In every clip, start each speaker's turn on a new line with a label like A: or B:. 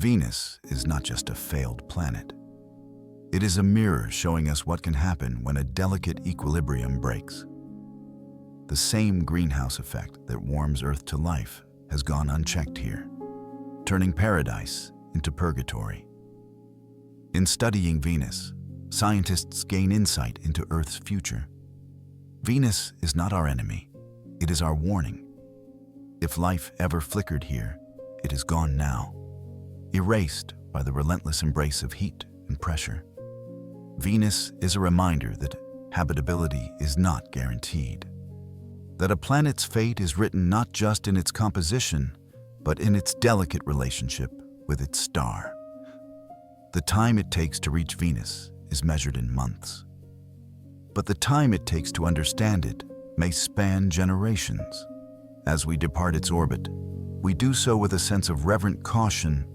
A: Venus is not just a failed planet. It is a mirror showing us what can happen when a delicate equilibrium breaks. The same greenhouse effect that warms Earth to life has gone unchecked here, turning paradise into purgatory. In studying Venus, scientists gain insight into Earth's future. Venus is not our enemy, it is our warning. If life ever flickered here, it is gone now, erased by the relentless embrace of heat and pressure. Venus is a reminder that habitability is not guaranteed, that a planet's fate is written not just in its composition, but in its delicate relationship with its star. The time it takes to reach Venus is measured in months, but the time it takes to understand it may span generations. As we depart its orbit, we do so with a sense of reverent caution,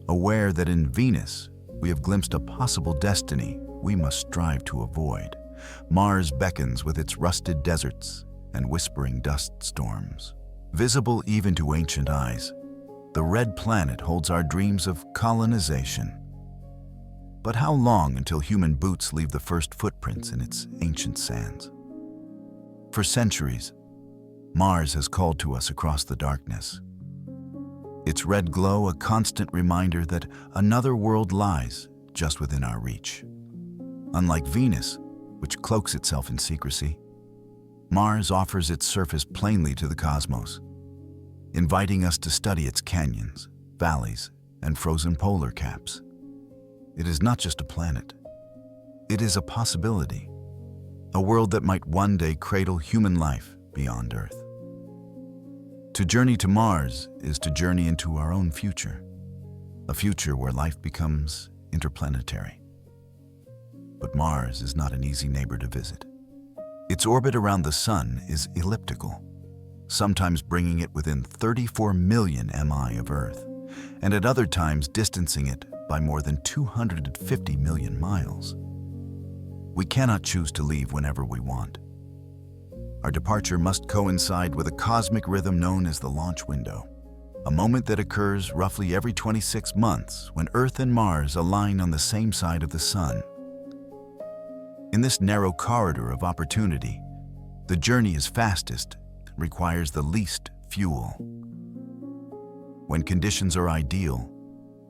A: aware that in Venus we have glimpsed a possible destiny we must strive to avoid. Mars beckons with its rusted deserts and whispering dust storms. Visible even to ancient eyes, the red planet holds our dreams of colonization. But how long until human boots leave the first footprints in its ancient sands? For centuries, Mars has called to us across the darkness. Its red glow a constant reminder that another world lies just within our reach. Unlike Venus, which cloaks itself in secrecy, Mars offers its surface plainly to the cosmos, inviting us to study its canyons, valleys, and frozen polar caps. It is not just a planet. It is a possibility, a world that might one day cradle human life beyond Earth. To journey to Mars is to journey into our own future, a future where life becomes interplanetary. But Mars is not an easy neighbor to visit. Its orbit around the Sun is elliptical, sometimes bringing it within 34 million mi of Earth, and at other times distancing it by more than 250 million miles. We cannot choose to leave whenever we want. Our departure must coincide with a cosmic rhythm known as the launch window, a moment that occurs roughly every 26 months when Earth and Mars align on the same side of the Sun. In this narrow corridor of opportunity, the journey is fastest and requires the least fuel. When conditions are ideal,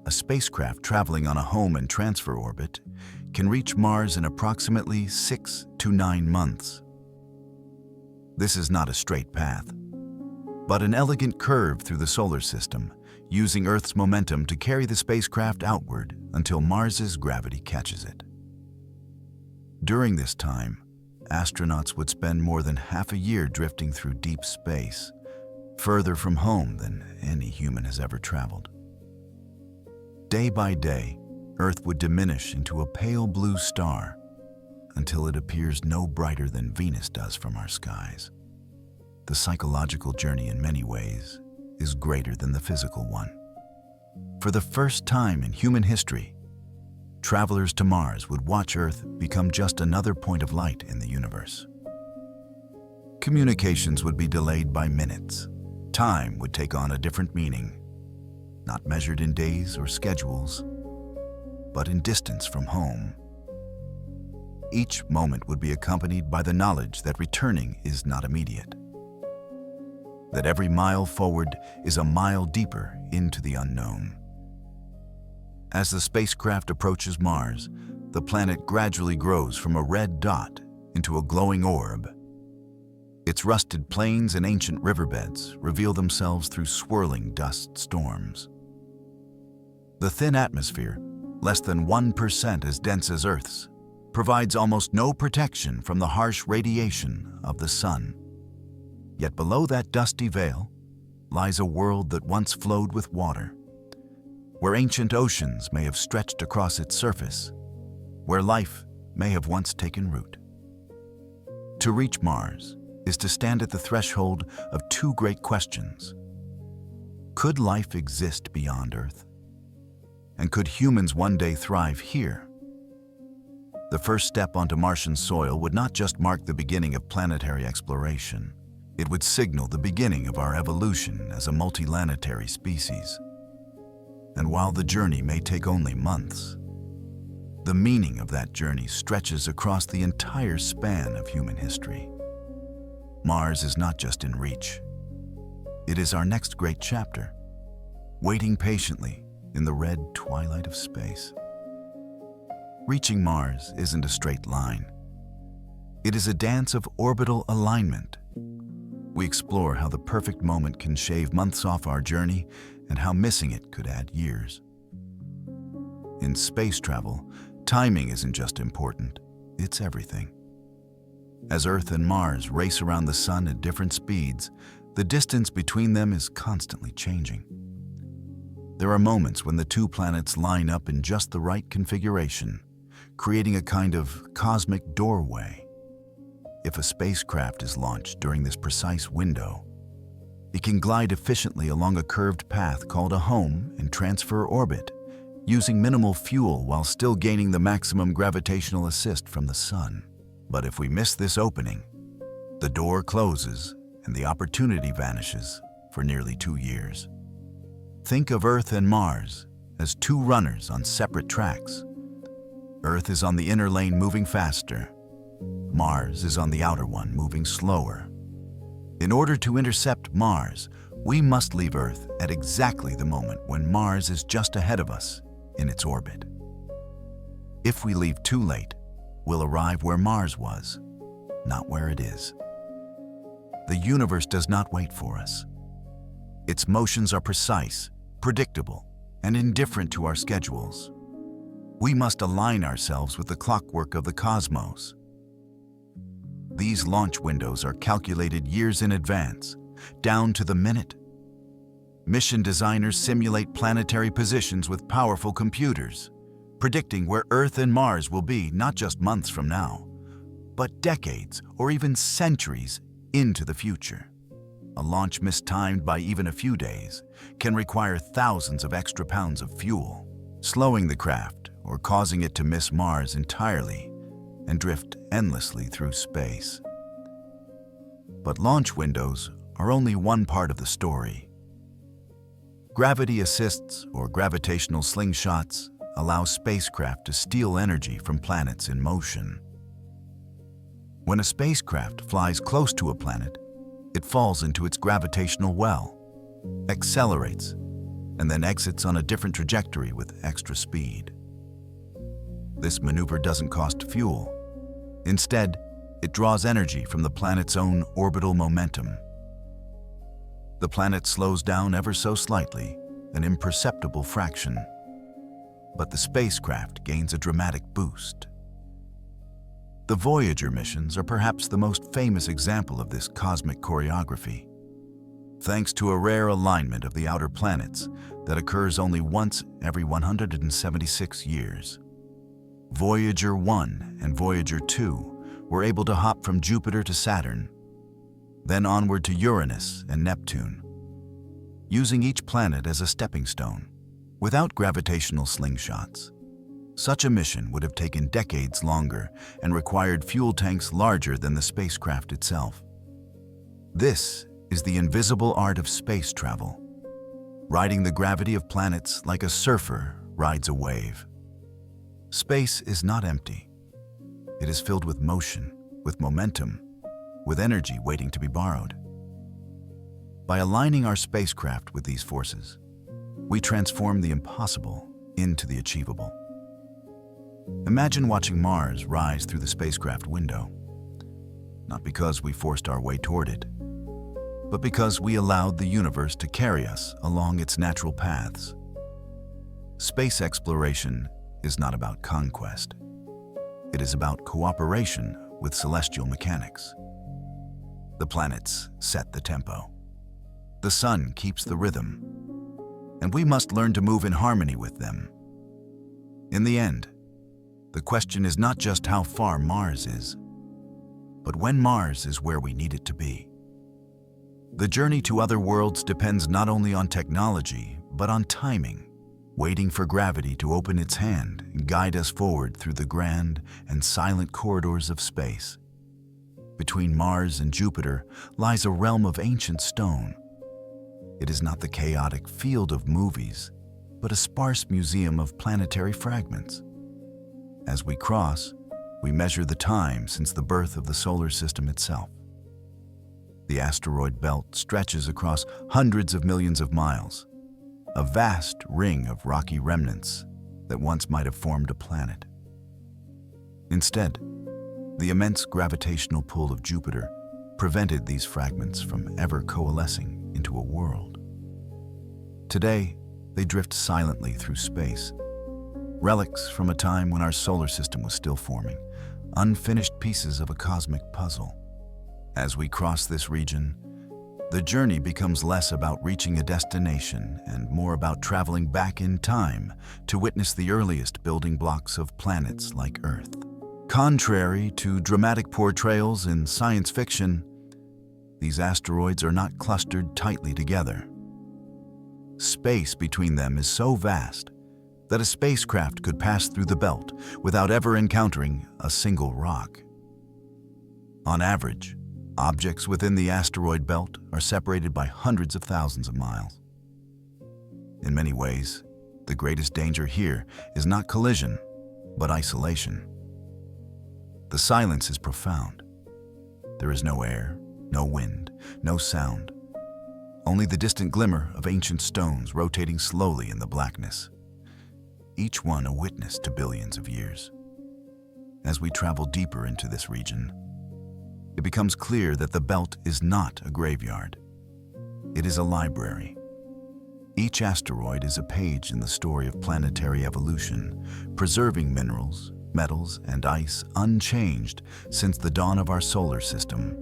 A: a spacecraft traveling on a home and transfer orbit can reach Mars in approximately 6 to 9 months. This is not a straight path, but an elegant curve through the solar system, using Earth's momentum to carry the spacecraft outward until Mars's gravity catches it. During this time, astronauts would spend more than half a year drifting through deep space, further from home than any human has ever traveled. Day by day, Earth would diminish into a pale blue star until it appears no brighter than Venus does from our skies. The psychological journey in many ways is greater than the physical one. For the first time in human history, travelers to Mars would watch Earth become just another point of light in the universe. Communications would be delayed by minutes. Time would take on a different meaning, not measured in days or schedules, but in distance from home. Each moment would be accompanied by the knowledge that returning is not immediate, that every mile forward is a mile deeper into the unknown. As the spacecraft approaches Mars, the planet gradually grows from a red dot into a glowing orb. Its rusted plains and ancient riverbeds reveal themselves through swirling dust storms. The thin atmosphere, less than 1% as dense as Earth's, provides almost no protection from the harsh radiation of the Sun. Yet below that dusty veil lies a world that once flowed with water, where ancient oceans may have stretched across its surface, where life may have once taken root. To reach Mars is to stand at the threshold of two great questions. Could life exist beyond Earth? And could humans one day thrive here? The first step onto Martian soil would not just mark the beginning of planetary exploration, it would signal the beginning of our evolution as a multiplanetary species. And while the journey may take only months, the meaning of that journey stretches across the entire span of human history. Mars is not just in reach. It is our next great chapter, waiting patiently in the red twilight of space. Reaching Mars isn't a straight line. It is a dance of orbital alignment. We explore how the perfect moment can shave months off our journey and how missing it could add years. In space travel, timing isn't just important, it's everything. As Earth and Mars race around the Sun at different speeds, the distance between them is constantly changing. There are moments when the two planets line up in just the right configuration, creating a kind of cosmic doorway. If a spacecraft is launched during this precise window, it can glide efficiently along a curved path called a home and transfer orbit, using minimal fuel while still gaining the maximum gravitational assist from the Sun. But if we miss this opening, the door closes and the opportunity vanishes for nearly 2 years. Think of Earth and Mars as two runners on separate tracks. Earth is on the inner lane moving faster. Mars is on the outer one moving slower. In order to intercept Mars, we must leave Earth at exactly the moment when Mars is just ahead of us in its orbit. If we leave too late, we'll arrive where Mars was, not where it is. The universe does not wait for us. Its motions are precise, predictable, and indifferent to our schedules. We must align ourselves with the clockwork of the cosmos. These launch windows are calculated years in advance, down to the minute. Mission designers simulate planetary positions with powerful computers, predicting where Earth and Mars will be not just months from now, but decades or even centuries into the future. A launch mistimed by even a few days can require thousands of extra pounds of fuel, slowing the craft or causing it to miss Mars entirely and drift endlessly through space. But launch windows are only one part of the story. Gravity assists or gravitational slingshots allow spacecraft to steal energy from planets in motion. When a spacecraft flies close to a planet, it falls into its gravitational well, accelerates, and then exits on a different trajectory with extra speed. This maneuver doesn't cost fuel. Instead, it draws energy from the planet's own orbital momentum. The planet slows down ever so slightly, an imperceptible fraction, but the spacecraft gains a dramatic boost. The Voyager missions are perhaps the most famous example of this cosmic choreography. Thanks to a rare alignment of the outer planets that occurs only once every 176 years, Voyager 1 and Voyager 2 were able to hop from Jupiter to Saturn, then onward to Uranus and Neptune, using each planet as a stepping stone, without gravitational slingshots. Such a mission would have taken decades longer and required fuel tanks larger than the spacecraft itself. This is the invisible art of space travel, riding the gravity of planets like a surfer rides a wave. Space is not empty. It is filled with motion, with momentum, with energy waiting to be borrowed. By aligning our spacecraft with these forces, we transform the impossible into the achievable. Imagine watching Mars rise through the spacecraft window, not because we forced our way toward it, but because we allowed the universe to carry us along its natural paths. Space exploration is not about conquest. It is about cooperation with celestial mechanics. The planets set the tempo. The sun keeps the rhythm, and we must learn to move in harmony with them. In the end, the question is not just how far Mars is, but when Mars is where we need it to be. The journey to other worlds depends not only on technology, but on timing, waiting for gravity to open its hand and guide us forward through the grand and silent corridors of space. Between Mars and Jupiter lies a realm of ancient stone. It is not the chaotic field of movies. but a sparse museum of planetary fragments. As we cross, we measure the time since the birth of the solar system itself. The asteroid belt stretches across hundreds of millions of miles, a vast ring of rocky remnants that once might have formed a planet. Instead, the immense gravitational pull of Jupiter prevented these fragments from ever coalescing into a world. Today, they drift silently through space, relics from a time when our solar system was still forming, unfinished pieces of a cosmic puzzle. As we cross this region, the journey becomes less about reaching a destination and more about traveling back in time to witness the earliest building blocks of planets like Earth. Contrary to dramatic portrayals in science fiction, these asteroids are not clustered tightly together. Space between them is so vast that a spacecraft could pass through the belt without ever encountering a single rock. On average, objects within the asteroid belt are separated by hundreds of thousands of miles. In many ways, the greatest danger here is not collision, but isolation. The silence is profound. There is no air, no wind, no sound, only the distant glimmer of ancient stones rotating slowly in the blackness, each one a witness to billions of years. As we travel deeper into this region, it becomes clear that the belt is not a graveyard. It is a library. Each asteroid is a page in the story of planetary evolution, preserving minerals, metals, and ice unchanged since the dawn of our solar system.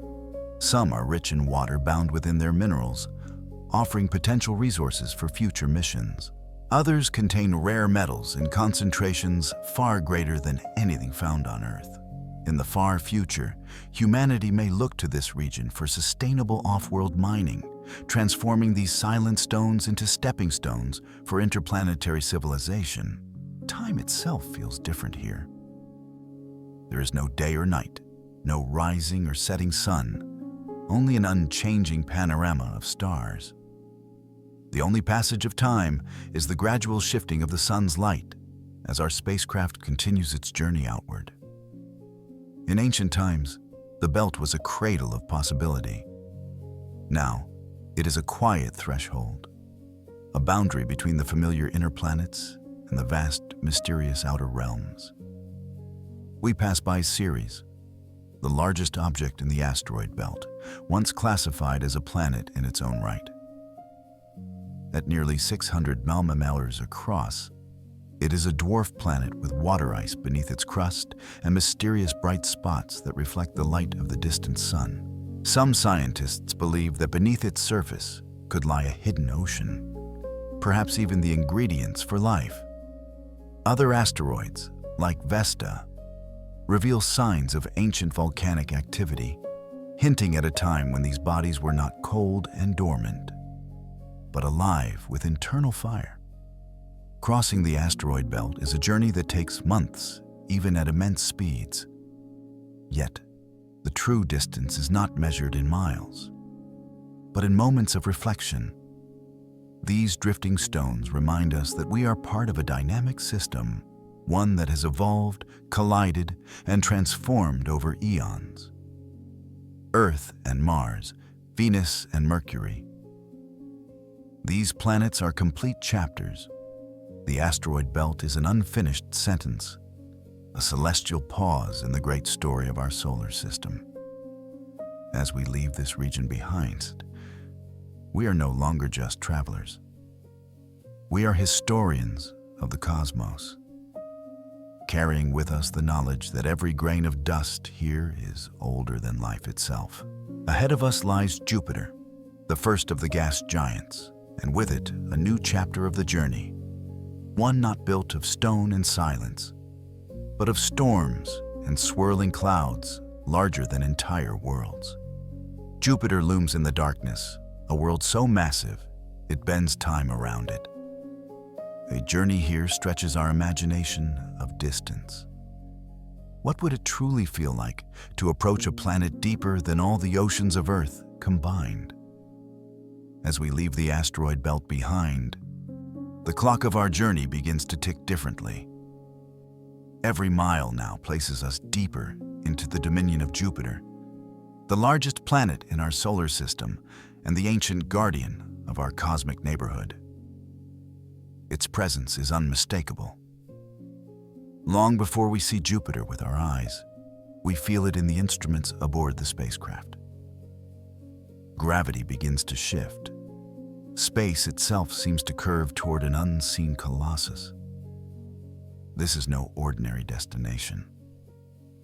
A: Some are rich in water bound within their minerals, offering potential resources for future missions. Others contain rare metals in concentrations far greater than anything found on Earth. In the far future, humanity may look to this region for sustainable off-world mining, transforming these silent stones into stepping stones for interplanetary civilization. Time itself feels different here. There is no day or night, no rising or setting sun, only an unchanging panorama of stars. The only passage of time is the gradual shifting of the sun's light as our spacecraft continues its journey outward. In ancient times, the belt was a cradle of possibility. Now, it is a quiet threshold, a boundary between the familiar inner planets and the vast, mysterious outer realms. We pass by Ceres, the largest object in the asteroid belt, once classified as a planet in its own right. At nearly 600 millimoles across, it is a dwarf planet with water ice beneath its crust and mysterious bright spots that reflect the light of the distant sun. Some scientists believe that beneath its surface could lie a hidden ocean, perhaps even the ingredients for life. Other asteroids, like Vesta, reveal signs of ancient volcanic activity, hinting at a time when these bodies were not cold and dormant, but alive with internal fire. Crossing the asteroid belt is a journey that takes months, even at immense speeds. Yet, the true distance is not measured in miles, but in moments of reflection. These drifting stones remind us that we are part of a dynamic system, one that has evolved, collided, and transformed over eons. Earth and Mars, Venus and Mercury. These planets are complete chapters. The asteroid belt is an unfinished sentence, a celestial pause in the great story of our solar system. As we leave this region behind, we are no longer just travelers. We are historians of the cosmos, carrying with us the knowledge that every grain of dust here is older than life itself. Ahead of us lies Jupiter, the first of the gas giants, and with it, a new chapter of the journey, one not built of stone and silence, but of storms and swirling clouds larger than entire worlds. Jupiter looms in the darkness, a world so massive, it bends time around it. A journey here stretches our imagination of distance. What would it truly feel like to approach a planet deeper than all the oceans of Earth combined? As we leave the asteroid belt behind, The clock of our journey begins to tick differently. Every mile now places us deeper into the dominion of Jupiter, the largest planet in our solar system and the ancient guardian of our cosmic neighborhood. Its presence is unmistakable. Long before we see Jupiter with our eyes, we feel it in the instruments aboard the spacecraft. Gravity begins to shift. Space itself seems to curve toward an unseen colossus. This is no ordinary destination.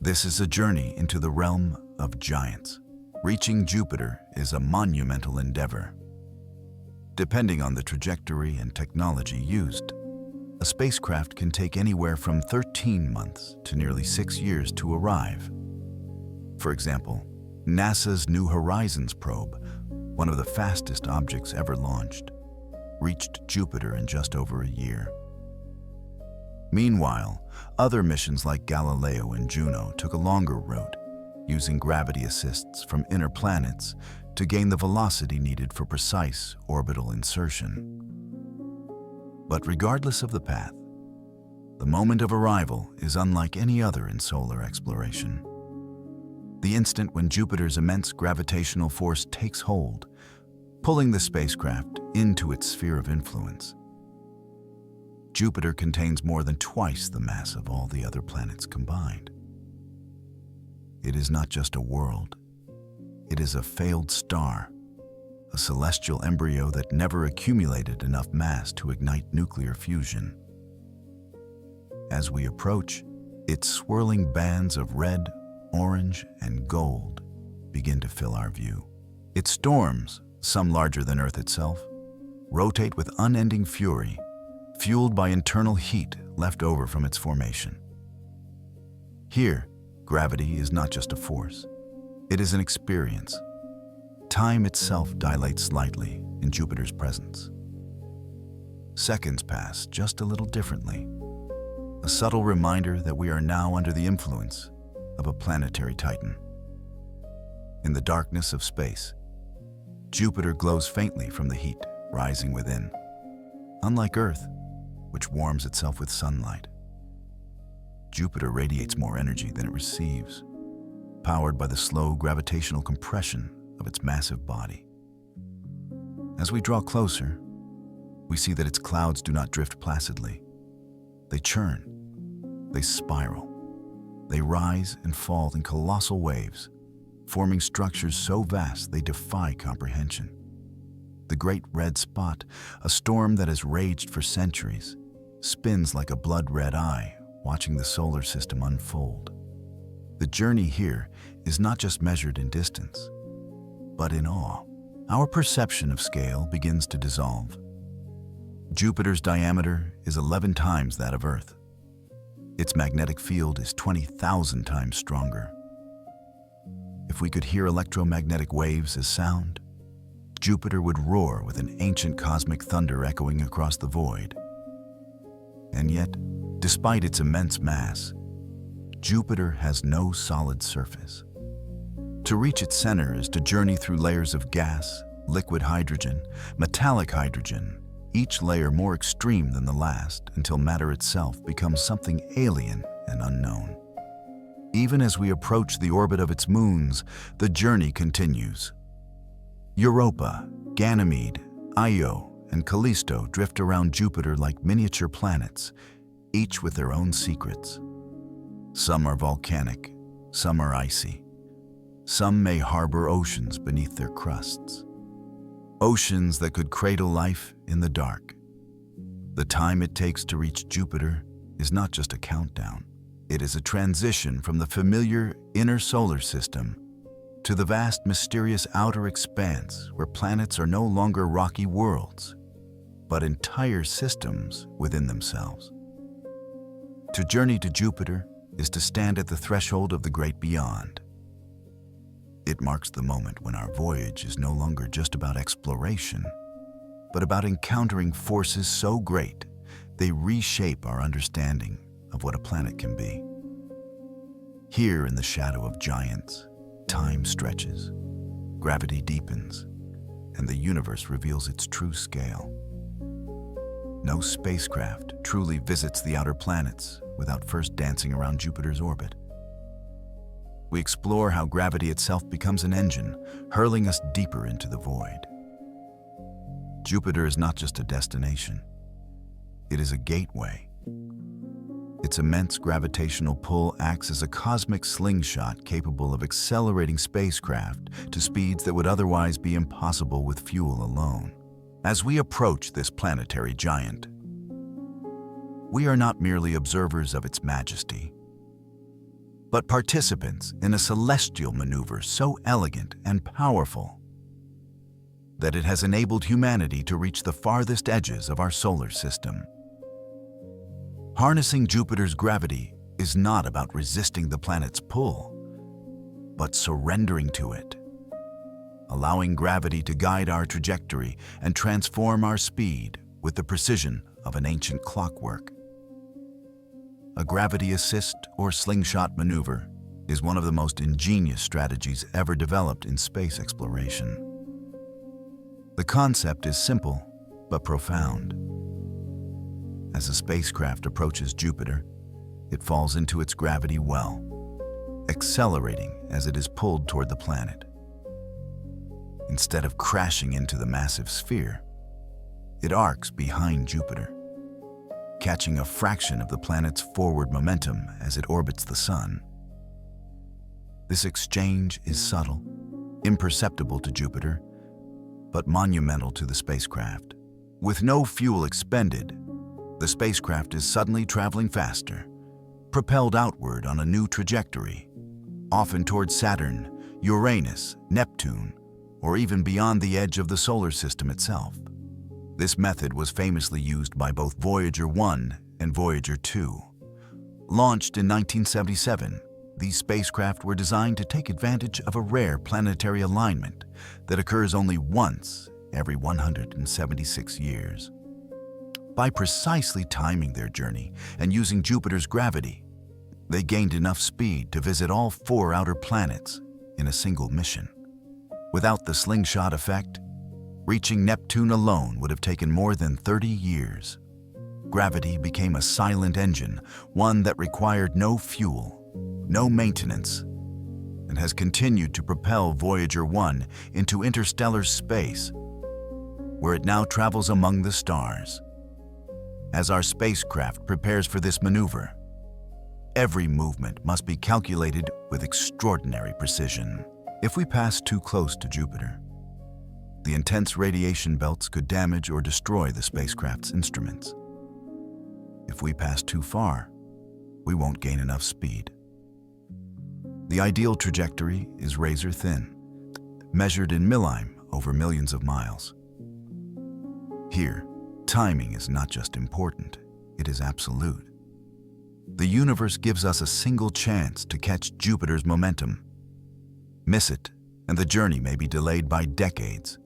A: This is a journey into the realm of giants. Reaching Jupiter is a monumental endeavor. Depending on the trajectory and technology used, a spacecraft can take anywhere from 13 months to nearly 6 years to arrive. For example, NASA's New Horizons probe, one of the fastest objects ever launched, reached Jupiter in just over a year. Meanwhile, other missions like Galileo and Juno took a longer route, using gravity assists from inner planets to gain the velocity needed for precise orbital insertion. But regardless of the path, the moment of arrival is unlike any other in solar exploration. The instant when Jupiter's immense gravitational force takes hold, pulling the spacecraft into its sphere of influence. Jupiter contains more than twice the mass of all the other planets combined. It is not just a world. It is a failed star, a celestial embryo that never accumulated enough mass to ignite nuclear fusion. As we approach, its swirling bands of red, orange, and gold begin to fill our view. Its storms, some larger than Earth itself, rotate with unending fury, fueled by internal heat left over from its formation. Here, gravity is not just a force. It is an experience. Time itself dilates slightly in Jupiter's presence. Seconds pass just a little differently, a subtle reminder that we are now under the influence of a planetary titan. In the darkness of space, Jupiter glows faintly from the heat rising within, unlike Earth, which warms itself with sunlight. Jupiter radiates more energy than it receives, powered by the slow gravitational compression of its massive body. As we draw closer, we see that its clouds do not drift placidly. They churn, they spiral, they rise and fall in colossal waves, forming structures so vast they defy comprehension. The Great Red Spot, a storm that has raged for centuries, spins like a blood-red eye, watching the solar system unfold. The journey here is not just measured in distance, but in awe. Our perception of scale begins to dissolve. Jupiter's diameter is 11 times that of Earth. Its magnetic field is 20,000 times stronger. If we could hear electromagnetic waves as sound, Jupiter would roar with an ancient cosmic thunder echoing across the void. And yet, despite its immense mass, Jupiter has no solid surface. To reach its center is to journey through layers of gas, liquid hydrogen, metallic hydrogen, each layer more extreme than the last, until matter itself becomes something alien and unknown. Even as we approach the orbit of its moons, the journey continues. Europa, Ganymede, Io, and Callisto drift around Jupiter like miniature planets, each with their own secrets. Some are volcanic, some are icy. Some may harbor oceans beneath their crusts. Oceans that could cradle life in the dark. The time it takes to reach Jupiter is not just a countdown. It is a transition from the familiar inner solar system to the vast, mysterious outer expanse where planets are no longer rocky worlds, but entire systems within themselves. To journey to Jupiter is to stand at the threshold of the great beyond. It marks the moment when our voyage is no longer just about exploration, but about encountering forces so great they reshape our understanding of what a planet can be. Here in the shadow of giants, time stretches, gravity deepens, and the universe reveals its true scale. No spacecraft truly visits the outer planets without first dancing around Jupiter's orbit. We explore how gravity itself becomes an engine, hurling us deeper into the void. Jupiter is not just a destination. It is a gateway. Its immense gravitational pull acts as a cosmic slingshot capable of accelerating spacecraft to speeds that would otherwise be impossible with fuel alone. As we approach this planetary giant, we are not merely observers of its majesty, but participants in a celestial maneuver so elegant and powerful that it has enabled humanity to reach the farthest edges of our solar system. Harnessing Jupiter's gravity is not about resisting the planet's pull, but surrendering to it, allowing gravity to guide our trajectory and transform our speed with the precision of an ancient clockwork. A gravity assist or slingshot maneuver is one of the most ingenious strategies ever developed in space exploration. The concept is simple but profound. As a spacecraft approaches Jupiter, it falls into its gravity well, accelerating as it is pulled toward the planet. Instead of crashing into the massive sphere, it arcs behind Jupiter, catching a fraction of the planet's forward momentum as it orbits the Sun. This exchange is subtle, imperceptible to Jupiter, but monumental to the spacecraft. With no fuel expended, the spacecraft is suddenly traveling faster, propelled outward on a new trajectory, often towards Saturn, Uranus, Neptune, or even beyond the edge of the solar system itself. This method was famously used by both Voyager 1 and Voyager 2. Launched in 1977, these spacecraft were designed to take advantage of a rare planetary alignment that occurs only once every 176 years. By precisely timing their journey and using Jupiter's gravity, they gained enough speed to visit all 4 outer planets in a single mission. Without the slingshot effect, reaching Neptune alone would have taken more than 30 years. Gravity became a silent engine, one that required no fuel, no maintenance, and has continued to propel Voyager 1 into interstellar space, where it now travels among the stars. As our spacecraft prepares for this maneuver, every movement must be calculated with extraordinary precision. If we pass too close to Jupiter, the intense radiation belts could damage or destroy the spacecraft's instruments. If we pass too far, we won't gain enough speed. The ideal trajectory is razor thin, measured in millime over millions of miles. Here, timing is not just important, it is absolute. The universe gives us a single chance to catch Jupiter's momentum. Miss it, and the journey may be delayed by decades.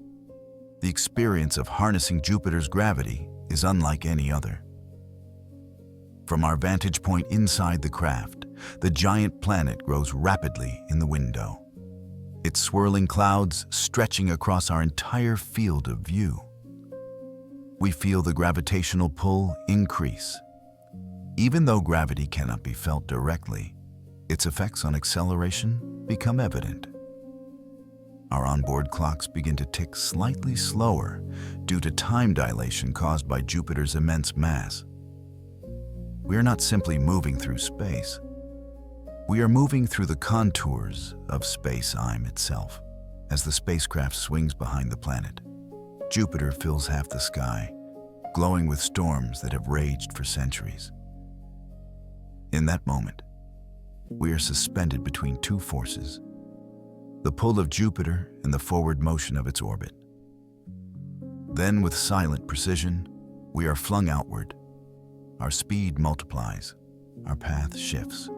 A: The experience of harnessing Jupiter's gravity is unlike any other. From our vantage point inside the craft, the giant planet grows rapidly in the window, its swirling clouds stretching across our entire field of view. We feel the gravitational pull increase. Even though gravity cannot be felt directly, its effects on acceleration become evident. Our onboard clocks begin to tick slightly slower due to time dilation caused by Jupiter's immense mass. We are not simply moving through space. We are moving through the contours of space-time itself. As the spacecraft swings behind the planet, Jupiter fills half the sky, glowing with storms that have raged for centuries. In that moment, we are suspended between two forces: the pull of Jupiter and the forward motion of its orbit. Then, with silent precision, we are flung outward. Our speed multiplies, our path shifts.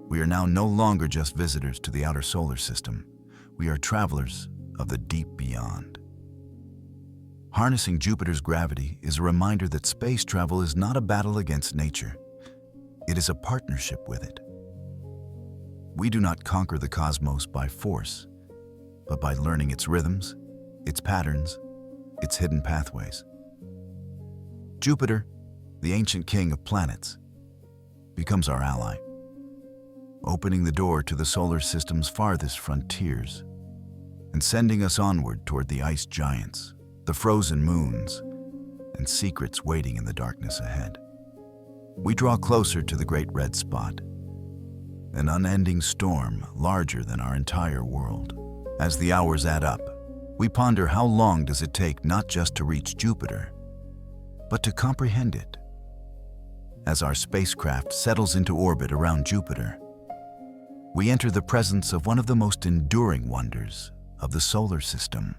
A: We are now no longer just visitors to the outer solar system. We are travelers of the deep beyond. Harnessing Jupiter's gravity is a reminder that space travel is not a battle against nature. It is a partnership with it. We do not conquer the cosmos by force, but by learning its rhythms, its patterns, its hidden pathways. Jupiter, the ancient king of planets, becomes our ally, opening the door to the solar system's farthest frontiers and sending us onward toward the ice giants, the frozen moons, and secrets waiting in the darkness ahead. We draw closer to the great red spot, an unending storm larger than our entire world. As the hours add up, we ponder how long does it take not just to reach Jupiter, but to comprehend it. As our spacecraft settles into orbit around Jupiter, we enter the presence of one of the most enduring wonders of the solar system.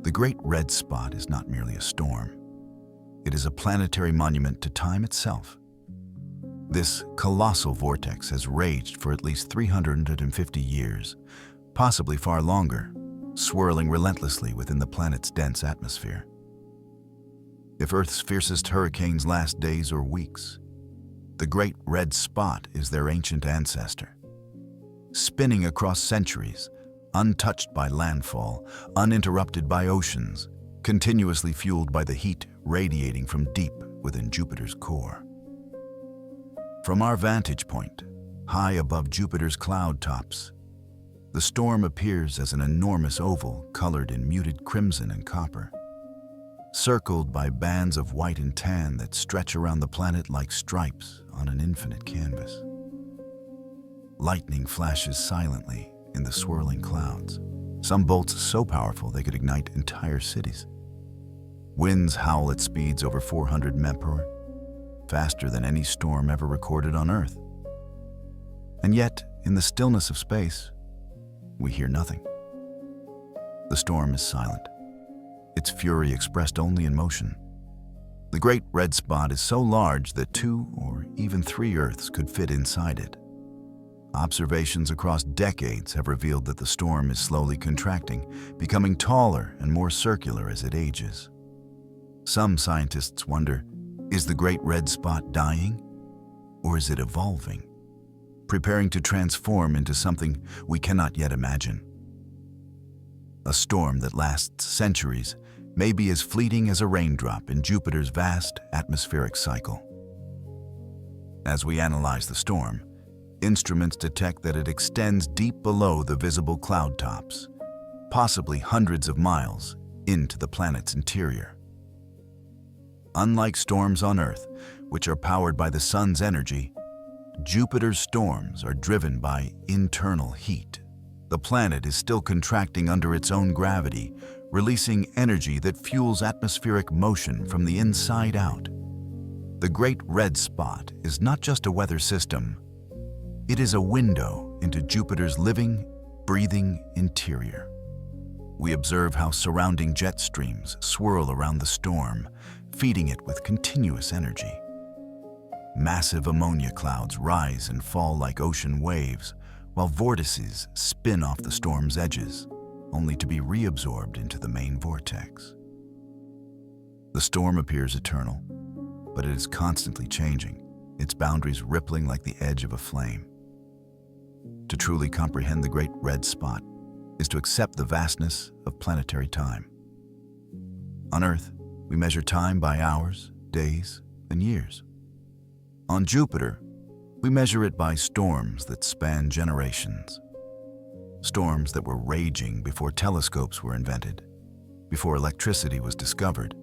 A: The Great Red Spot is not merely a storm. It is a planetary monument to time itself. This colossal vortex has raged for at least 350 years, possibly far longer, swirling relentlessly within the planet's dense atmosphere. If Earth's fiercest hurricanes last days or weeks, the Great Red Spot is their ancient ancestor. Spinning across centuries, untouched by landfall, uninterrupted by oceans, continuously fueled by the heat radiating from deep within Jupiter's core. From our vantage point, high above Jupiter's cloud tops, the storm appears as an enormous oval colored in muted crimson and copper, circled by bands of white and tan that stretch around the planet like stripes on an infinite canvas. Lightning flashes silently in the swirling clouds, some bolts so powerful they could ignite entire cities. Winds howl at speeds over 400 mph, faster than any storm ever recorded on Earth. And yet, in the stillness of space, we hear nothing. The storm is silent, its fury expressed only in motion. The Great Red Spot is so large that 2 or even 3 Earths could fit inside it. Observations across decades have revealed that the storm is slowly contracting, becoming taller and more circular as it ages. Some scientists wonder, is the Great Red Spot dying? Or is it evolving, preparing to transform into something we cannot yet imagine? A storm that lasts centuries may be as fleeting as a raindrop in Jupiter's vast atmospheric cycle. As we analyze the storm, instruments detect that it extends deep below the visible cloud tops, possibly hundreds of miles into the planet's interior. Unlike storms on Earth, which are powered by the sun's energy, Jupiter's storms are driven by internal heat. The planet is still contracting under its own gravity, releasing energy that fuels atmospheric motion from the inside out. The Great Red Spot is not just a weather system. It is a window into Jupiter's living, breathing interior. We observe how surrounding jet streams swirl around the storm, feeding it with continuous energy. Massive ammonia clouds rise and fall like ocean waves, while vortices spin off the storm's edges, only to be reabsorbed into the main vortex. The storm appears eternal, but it is constantly changing, its boundaries rippling like the edge of a flame. To truly comprehend the Great Red Spot is to accept the vastness of planetary time. On Earth, we measure time by hours, days, and years. On Jupiter, we measure it by storms that span generations. Storms that were raging before telescopes were invented, before electricity was discovered,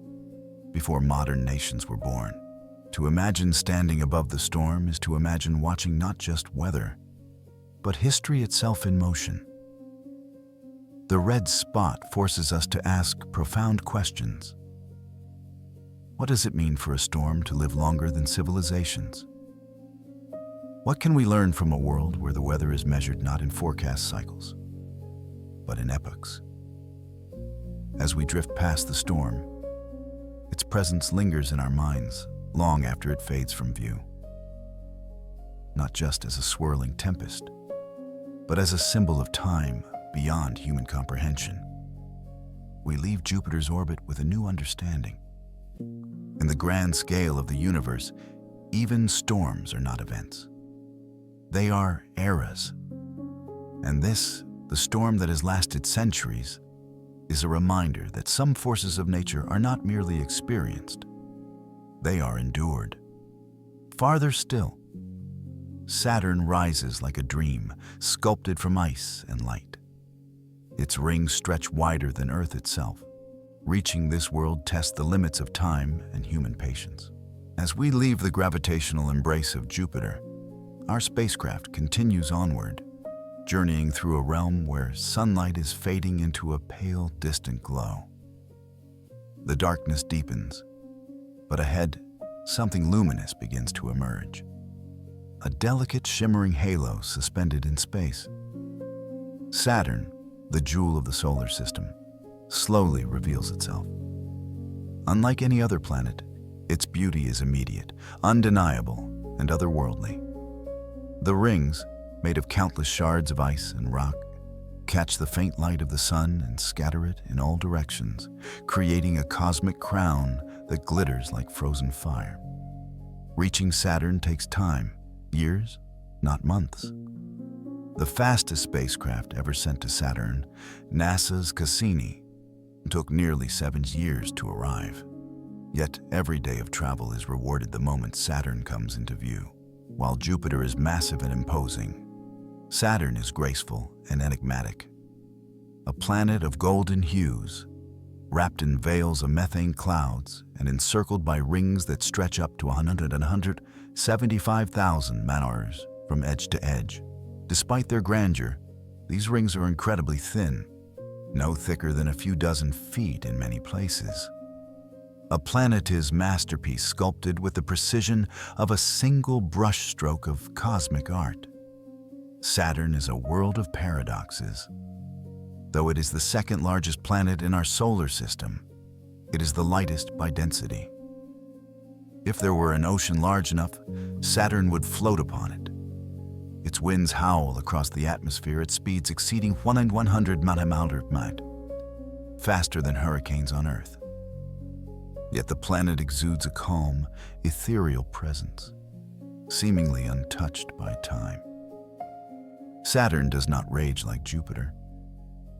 A: before modern nations were born. To imagine standing above the storm is to imagine watching not just weather, but history itself in motion. The red spot forces us to ask profound questions. What does it mean for a storm to live longer than civilizations? What can we learn from a world where the weather is measured not in forecast cycles, but in epochs? As we drift past the storm, its presence lingers in our minds long after it fades from view. Not just as a swirling tempest, but as a symbol of time beyond human comprehension. We leave Jupiter's orbit with a new understanding. In the grand scale of the universe, even storms are not events. They are eras. And this, the storm that has lasted centuries, is a reminder that some forces of nature are not merely experienced, they are endured. Farther still, Saturn rises like a dream, sculpted from ice and light. Its rings stretch wider than Earth itself. Reaching this world tests the limits of time and human patience. As we leave the gravitational embrace of Jupiter, our spacecraft continues onward, journeying through a realm where sunlight is fading into a pale, distant glow. The darkness deepens, but ahead, something luminous begins to emerge. A delicate, shimmering halo suspended in space. Saturn, the jewel of the solar system, slowly reveals itself. Unlike any other planet, its beauty is immediate, undeniable, and otherworldly. The rings, made of countless shards of ice and rock, catch the faint light of the sun and scatter it in all directions, creating a cosmic crown that glitters like frozen fire. Reaching Saturn takes time, years, not months. The fastest spacecraft ever sent to Saturn, NASA's Cassini, took nearly 7 years to arrive. Yet every day of travel is rewarded the moment Saturn comes into view. While Jupiter is massive and imposing, Saturn is graceful and enigmatic. A planet of golden hues, wrapped in veils of methane clouds and encircled by rings that stretch up to 175,000 man-hours from edge to edge. Despite their grandeur, these rings are incredibly thin, no thicker than a few dozen feet in many places. A planete's masterpiece sculpted with the precision of a single brushstroke of cosmic art. Saturn is a world of paradoxes. Though it is the second largest planet in our solar system, it is the lightest by density. If there were an ocean large enough, Saturn would float upon it. Its winds howl across the atmosphere at speeds exceeding 100 mph, faster than hurricanes on Earth. Yet the planet exudes a calm, ethereal presence, seemingly untouched by time. Saturn does not rage like Jupiter.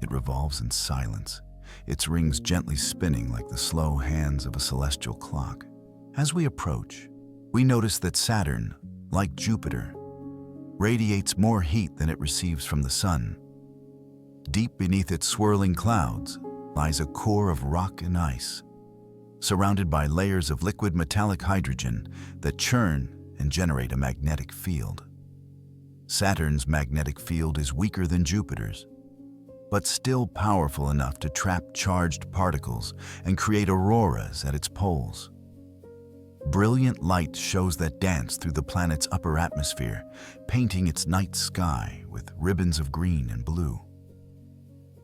A: It revolves in silence, its rings gently spinning like the slow hands of a celestial clock. As we approach, we notice that Saturn, like Jupiter, radiates more heat than it receives from the sun. Deep beneath its swirling clouds lies a core of rock and ice, surrounded by layers of liquid metallic hydrogen that churn and generate a magnetic field. Saturn's magnetic field is weaker than Jupiter's, but still powerful enough to trap charged particles and create auroras at its poles. Brilliant light shows that dance through the planet's upper atmosphere, painting its night sky with ribbons of green and blue.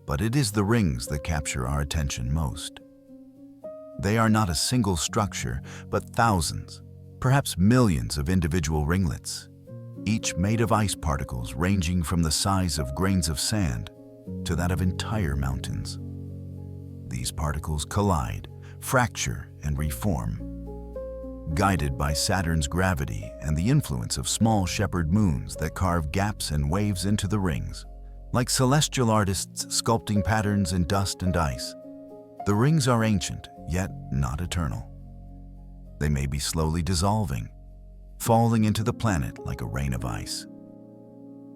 A: But it is the rings that capture our attention most. They are not a single structure, but thousands, perhaps millions of individual ringlets, each made of ice particles ranging from the size of grains of sand to that of entire mountains. These particles collide, fracture, and reform, guided by Saturn's gravity and the influence of small shepherd moons that carve gaps and waves into the rings. Like celestial artists sculpting patterns in dust and ice, the rings are ancient, yet not eternal. They may be slowly dissolving, falling into the planet like a rain of ice.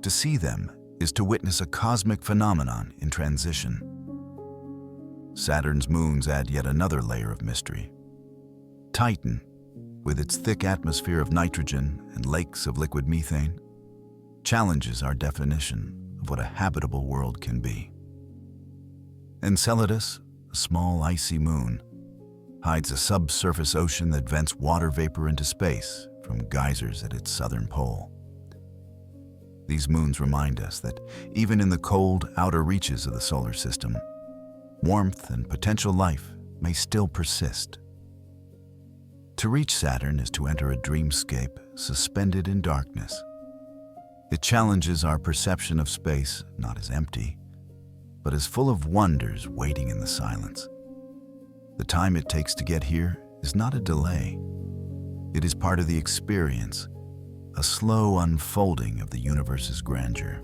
A: To see them is to witness a cosmic phenomenon in transition. Saturn's moons add yet another layer of mystery. Titan, with its thick atmosphere of nitrogen and lakes of liquid methane, challenges our definition of what a habitable world can be. Enceladus, a small icy moon, hides a subsurface ocean that vents water vapor into space from geysers at its southern pole. These moons remind us that even in the cold outer reaches of the solar system, warmth and potential life may still persist. To reach Saturn is to enter a dreamscape suspended in darkness. It challenges our perception of space not as empty, but as full of wonders waiting in the silence. The time it takes to get here is not a delay. It is part of the experience, a slow unfolding of the universe's grandeur.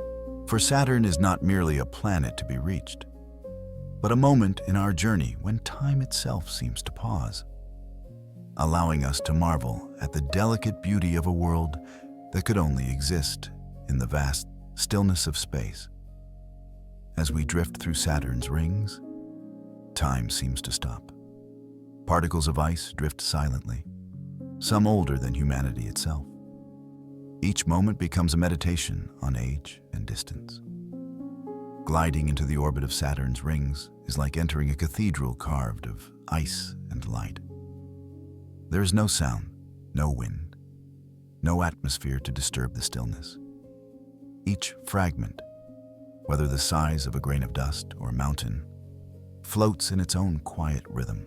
A: For Saturn is not merely a planet to be reached, but a moment in our journey when time itself seems to pause. allowing us to marvel at the delicate beauty of a world that could only exist in the vast stillness of space. As we drift through Saturn's rings, time seems to stop. Particles of ice drift silently, some older than humanity itself. Each moment becomes a meditation on age and distance. Gliding into the orbit of Saturn's rings is like entering a cathedral carved of ice and light. There is no sound, no wind, no atmosphere to disturb the stillness. Each fragment, whether the size of a grain of dust or a mountain, floats in its own quiet rhythm,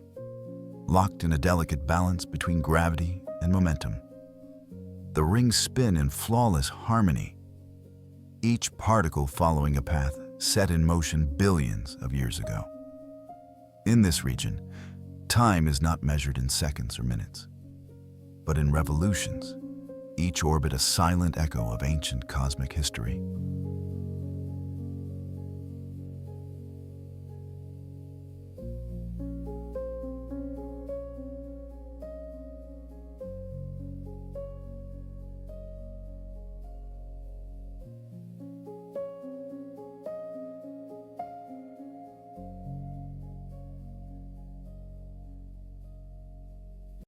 A: locked in a delicate balance between gravity and momentum. The rings spin in flawless harmony, each particle following a path set in motion billions of years ago. In this region, time is not measured in seconds or minutes, but in revolutions, each orbit a silent echo of ancient cosmic history.